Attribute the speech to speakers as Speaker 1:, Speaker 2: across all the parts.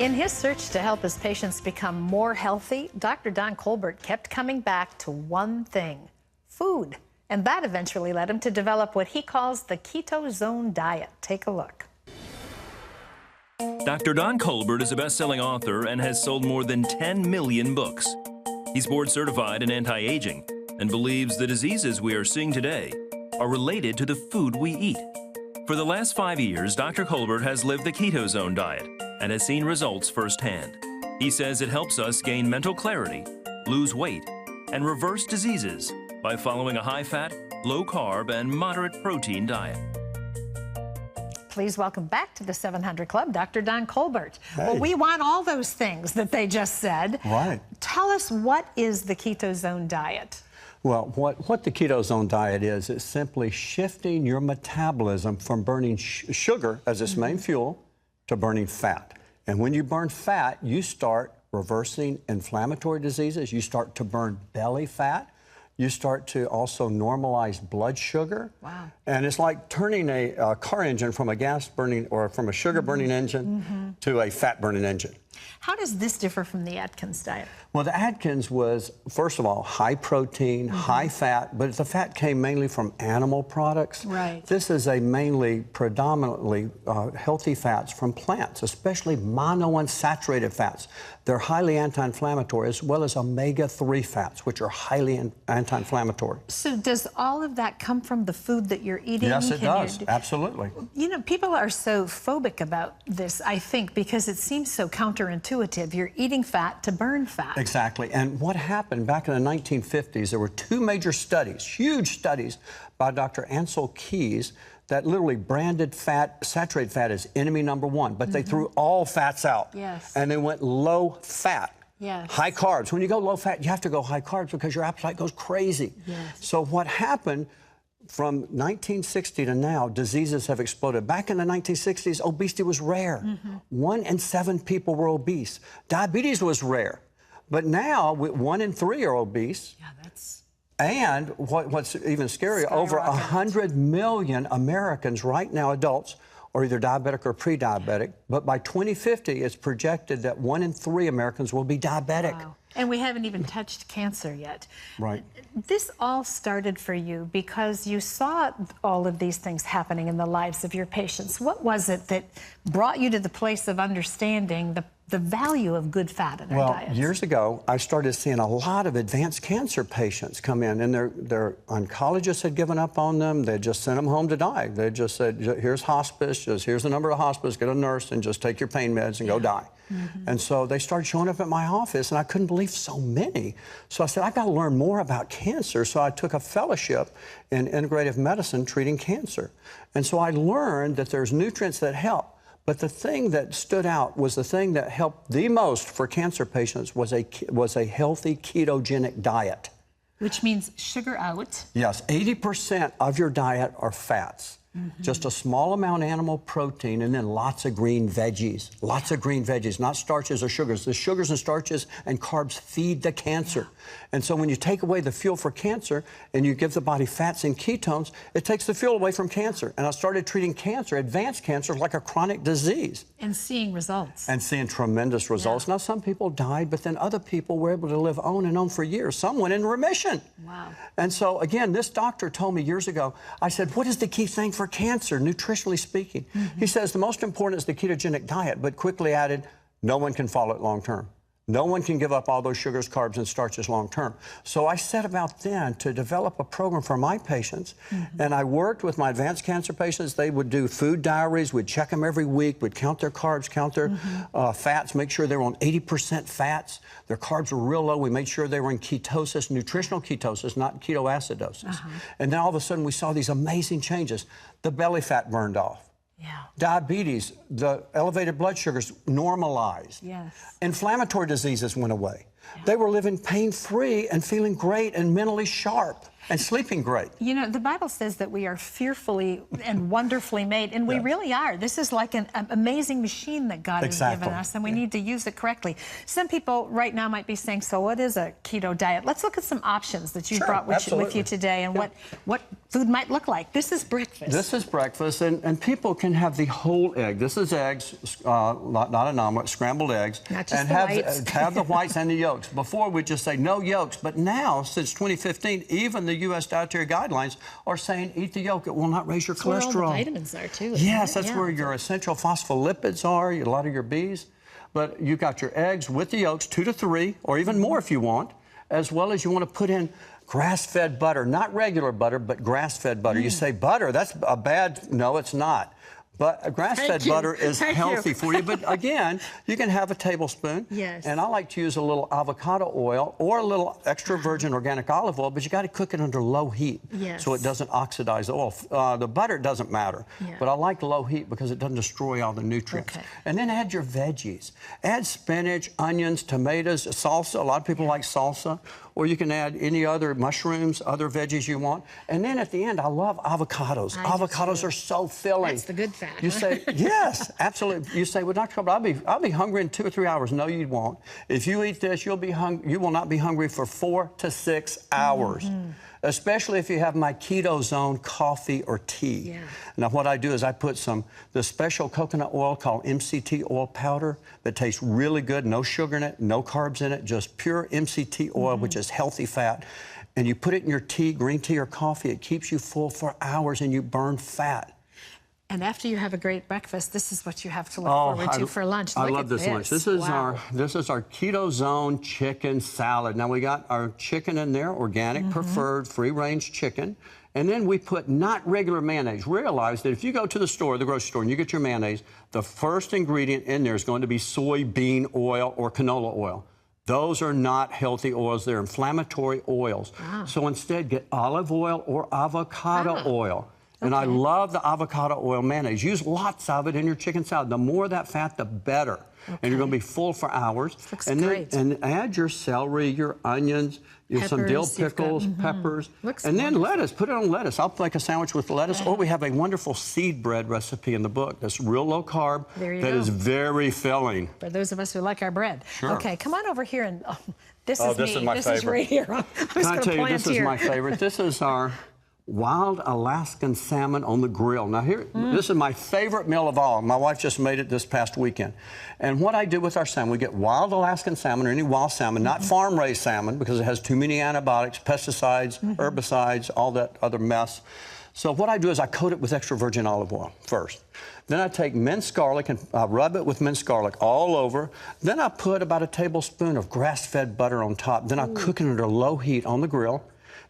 Speaker 1: In his search to help his patients become more healthy, Dr. Don Colbert kept coming back to one thing: food. And that eventually led him to develop what he calls the Keto Zone diet. Take a look.
Speaker 2: Dr. Don Colbert is a best-selling author and has sold more than 10 million books. He's board certified in anti-aging and believes the diseases we are seeing today are related to the food we eat. For the last 5 years, Dr. Colbert has lived the Keto Zone diet and has seen results firsthand. He says it helps us gain mental clarity, lose weight, and reverse diseases by following a high-fat, low-carb, and moderate protein diet.
Speaker 1: Please welcome back to the 700 Club, Dr. Don Colbert.
Speaker 3: Hey.
Speaker 1: Well, we want all those things that they just said.
Speaker 3: Right.
Speaker 1: Tell us, what is the Keto Zone diet?
Speaker 3: Well, what the Keto Zone diet is, it's simply shifting your metabolism from burning sugar as its main fuel to burning fat. And when you burn fat, you start reversing inflammatory diseases. You start to burn belly fat. You start to also normalize blood sugar.
Speaker 1: Wow.
Speaker 3: And it's like turning a car engine from a gas burning or from a sugar burning engine to a fat burning engine.
Speaker 1: How does this differ from the Atkins diet?
Speaker 3: Well, the Atkins was, first of all, high protein, high fat, but the fat came mainly from animal products.
Speaker 1: Right.
Speaker 3: This is a predominantly healthy fats from plants, especially monounsaturated fats. They're highly anti-inflammatory, as well as omega-3 fats, which are highly anti-inflammatory.
Speaker 1: So does all of that come from the food that you're eating?
Speaker 3: Yes, it does. Absolutely.
Speaker 1: You know, people are so phobic about this, I think, because it seems so counterintuitive. You're eating fat to burn fat.
Speaker 3: Exactly. And what happened back in the 1950s, there were two major studies, huge studies, by Dr. Ansel Keys that literally branded fat, saturated fat, as enemy number one, but they threw all fats out.
Speaker 1: Yes.
Speaker 3: And they went low fat.
Speaker 1: Yes.
Speaker 3: High carbs. When you go low fat, you have to go high carbs because your appetite goes crazy.
Speaker 1: Yes.
Speaker 3: So what happened from 1960 to now, diseases have exploded. Back in the 1960s, obesity was rare. 1 in 7 people were obese. Diabetes was rare. But now, 1 in 3 are obese.
Speaker 1: Yeah, that's...
Speaker 3: And what's even scarier, over 100 million Americans right now, adults, are either diabetic or pre-diabetic. But by 2050, it's projected that 1 in 3 Americans will be diabetic.
Speaker 1: Wow. And we haven't even touched cancer yet.
Speaker 3: Right.
Speaker 1: This all started for you because you saw all of these things happening in the lives of your patients. What was it that brought you to the place of understanding the value of good fat in our diets?
Speaker 3: Well, years ago, I started seeing a lot of advanced cancer patients come in, and their oncologists had given up on them. They just sent them home to die. They just said, here's hospice, here's the number of hospice, get a nurse, and just take your pain meds and go die. And so they started showing up at my office, and I couldn't believe so many. So I said, I've got to learn more about cancer. So I took a fellowship in integrative medicine treating cancer. And so I learned that there's nutrients that help. But the thing that stood out was the thing that helped the most for cancer patients was a healthy ketogenic diet.
Speaker 1: Which means sugar out.
Speaker 3: Yes, 80% of your diet are fats. Just a small amount of animal protein, and then lots of green veggies. Lots of green veggies, not starches or sugars. The sugars and starches and carbs feed the cancer. And so when you take away the fuel for cancer and you give the body fats and ketones, it takes the fuel away from cancer. And I started treating cancer, advanced cancer, like a chronic disease.
Speaker 1: And seeing results.
Speaker 3: And seeing tremendous results. Now, some people died, but then other people were able to live on and on for years. Some went in remission.
Speaker 1: Wow.
Speaker 3: And so, again, this doctor told me years ago, I said, what is the key thing for cancer, nutritionally speaking? He says the most important is the ketogenic diet, but quickly added, no one can follow it long term. No one can give up all those sugars, carbs, and starches long term. So I set about then to develop a program for my patients, and I worked with my advanced cancer patients. They would do food diaries. We'd check them every week. We'd count their carbs, count their fats, make sure they were on 80% fats. Their carbs were real low. We made sure they were in ketosis, nutritional ketosis, not ketoacidosis. And then all of a sudden we saw these amazing changes. The belly fat burned off.
Speaker 1: Yeah.
Speaker 3: Diabetes, the elevated blood sugars normalized.
Speaker 1: Yes.
Speaker 3: Inflammatory diseases went away. They were living pain-free and feeling great and mentally sharp and sleeping great.
Speaker 1: You know, the Bible says that we are fearfully and wonderfully made, and we really are. This is like an amazing machine that God has given us, and we need to use it correctly. Some people right now might be saying, so what is a keto diet? Let's look at some options that you brought with you today and what food might look like. This is breakfast.
Speaker 3: This is breakfast, and people can have the whole egg. This is eggs, not an omelet, scrambled eggs.
Speaker 1: Not just
Speaker 3: and
Speaker 1: the
Speaker 3: have
Speaker 1: whites.
Speaker 3: Have the whites and the yolks. Before, we'd just say no yolks, but now, since 2015, even the U.S. dietary guidelines are saying eat the yolk. It will not raise your cholesterol.
Speaker 1: Where all the vitamins are, too.
Speaker 3: Yes, that's where your essential phospholipids are, a lot of your Bs. But you got your eggs with the yolks, 2 to 3, or even more if you want, as well as you want to put in grass-fed butter, not regular butter, but grass-fed butter. You say butter, that's a bad, no, it's not. But grass-fed butter is healthy for you. But again, you can have a tablespoon.
Speaker 1: Yes.
Speaker 3: And I like to use a little avocado oil or a little extra virgin organic olive oil, but you got to cook it under low heat so it doesn't oxidize the oil. The butter doesn't matter, but I like low heat because it doesn't destroy all the nutrients. And then add your veggies. Add spinach, onions, tomatoes, salsa. A lot of people like salsa. Or you can add any other mushrooms, other veggies you want. And then at the end, I love avocados. Avocados are so filling.
Speaker 1: That's the good fat.
Speaker 3: You say, yes, absolutely. You say, well, Dr. Colbert, I'll be hungry in 2 or 3 hours. No, you won't. If you eat this, you will not be hungry for 4 to 6 hours. Especially if you have my Keto Zone coffee or tea. Now, what I do is I put the special coconut oil called MCT oil powder that tastes really good, no sugar in it, no carbs in it, just pure MCT oil, which is healthy fat. And you put it in your tea, green tea or coffee, it keeps you full for hours and you burn fat.
Speaker 1: And after you have a great breakfast, this is what you have to look forward to for lunch.
Speaker 3: I love this lunch. This is our Keto Zone chicken salad. Now we got our chicken in there, organic, preferred, free-range chicken. And then we put not regular mayonnaise. Realize that if you go to the store, the grocery store, and you get your mayonnaise, the first ingredient in there is going to be soybean oil or canola oil. Those are not healthy oils. They're inflammatory oils. So instead, get olive oil or avocado oil. And I love the avocado oil mayonnaise. Use lots of it in your chicken salad. The more of that fat, the better. And you're going to be full for hours.
Speaker 1: Looks
Speaker 3: and
Speaker 1: great.
Speaker 3: Then add your celery, your onions, some dill pickles, peppers, and then lettuce. Put it on lettuce. I'll make a sandwich with lettuce. Or we have a wonderful seed bread recipe in the book that's real low carb. That is very filling.
Speaker 1: For those of us who like our bread.
Speaker 3: Sure.
Speaker 1: Okay, come on over here and this
Speaker 3: Oh,
Speaker 1: is
Speaker 3: this
Speaker 1: me.
Speaker 3: is my
Speaker 1: this
Speaker 3: favorite.
Speaker 1: is right here.
Speaker 3: Can I tell you, this is my favorite. This is our wild Alaskan salmon on the grill. Now here, this is my favorite meal of all. My wife just made it this past weekend. And what I do with our salmon, we get wild Alaskan salmon or any wild salmon, not farm-raised salmon because it has too many antibiotics, pesticides, herbicides, all that other mess. So what I do is I coat it with extra virgin olive oil first. Then I take minced garlic and rub it with minced garlic all over. Then I put about a tablespoon of grass-fed butter on top. Then I cook it under low heat on the grill.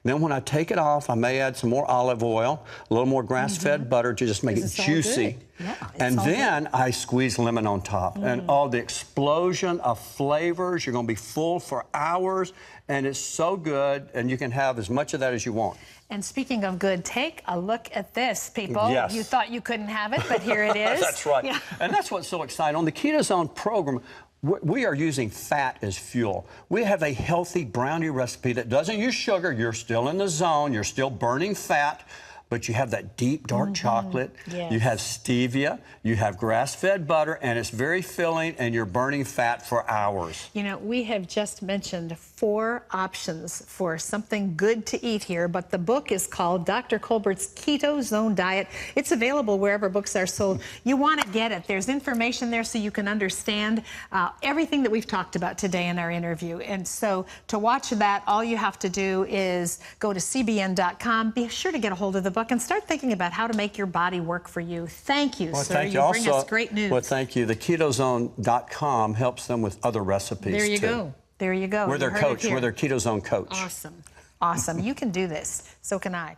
Speaker 3: Then when I take it off, I may add some more olive oil, a little more grass-fed butter to just make it juicy. And then I squeeze lemon on top. And all the explosion of flavors, you're going to be full for hours. And it's so good, and you can have as much of that as you want.
Speaker 1: And speaking of good, take a look at this, people.
Speaker 3: Yes.
Speaker 1: You thought you couldn't have it, but here it is.
Speaker 3: That's right. And that's what's so exciting. On the Keto Zone program, we are using fat as fuel. We have a healthy brownie recipe that doesn't use sugar. You're still in the zone. You're still burning fat. But you have that deep, dark chocolate. You have stevia. You have grass-fed butter. And it's very filling, and you're burning fat for hours.
Speaker 1: You know, we have just mentioned 4 options for something good to eat here, but the book is called Dr. Colbert's Keto Zone Diet. It's available wherever books are sold. You want to get it. There's information there so you can understand everything that we've talked about today in our interview. And so to watch that, all you have to do is go to cbn.com. Be sure to get a hold of the book and start thinking about how to make your body work for you. Thank you, sir.
Speaker 3: Thank you.
Speaker 1: You bring us great news.
Speaker 3: Well, thank you. The KetoZone.com helps them with other recipes,
Speaker 1: There you go. There you go.
Speaker 3: We're their coach. We're their Keto Zone coach.
Speaker 1: Awesome. Awesome. You can do this. So can I.